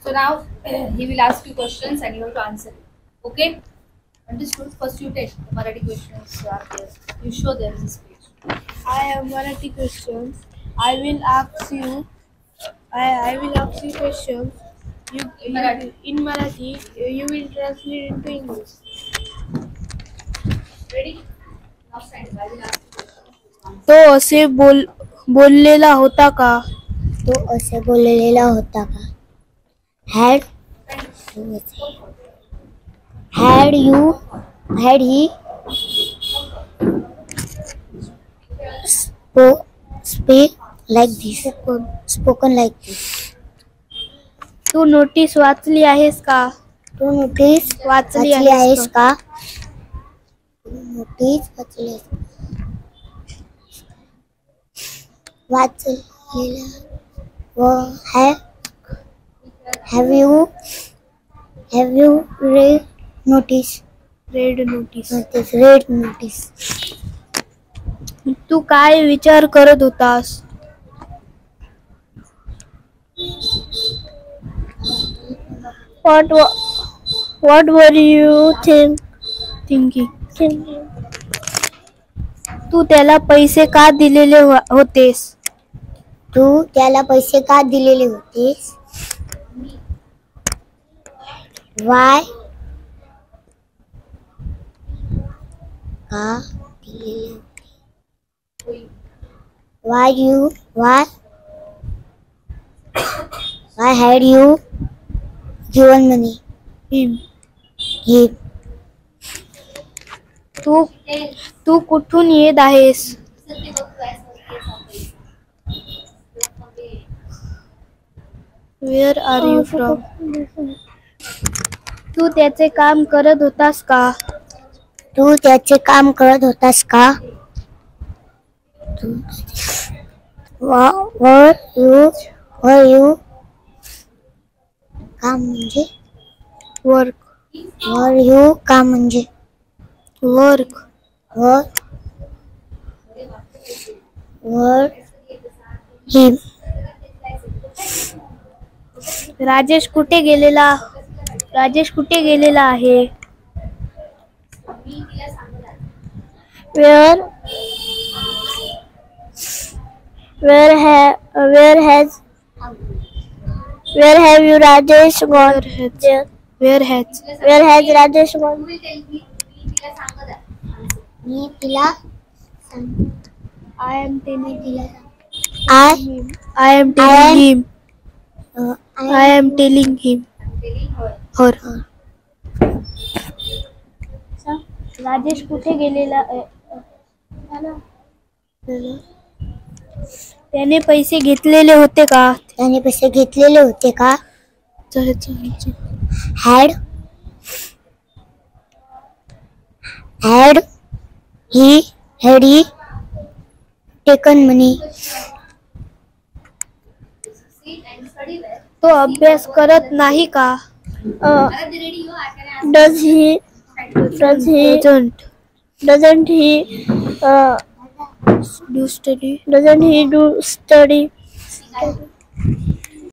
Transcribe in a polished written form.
So now he will ask you questions and you have to answer it. Okay? Understood? First you take the Marathi questions are there. You show there this page. I have Marathi questions. I will ask you. I will ask you questions. In Marathi, you will translate into English. Ready? Now stand. I will ask you questions. तो असे बोललेला होता का? तो असे बोललेला होता का? Had he spoken like this? तू notice वाचली आहेस का? तू नोटीस वाचली आहेस का? नोटीस वाचलेला have you read notice? Read notice. Read notice. तू काय विचार करत होतास? What were you thinking? तू त्याला पैसे का दिलेले होतेस? तू त्याला पैसे का दिलेले होतेस? Why का दिलेले होते? Why had you given money? Him. तू कुठून येत आहेस? Where are you from? तू त्याचे काम करत होतास का? तू त्याचे काम करत होतास का? Were you काम म्हणजे Work. Were you काम म्हणजे Work. Were him. राजेश कुठे गेलेला आहे? Where have you Rajesh gone? Where has Rajesh gone? मी तिला I am telling him. I am telling him. Her. Rajesh कुठे गेलेला? त्याने पैसे घेतलेले होते का? त्याने पैसे घेतलेले होते का? Had he taken money? तो अभ्यास करत नाही का? Doesn't he Do study. Doesn't he do study?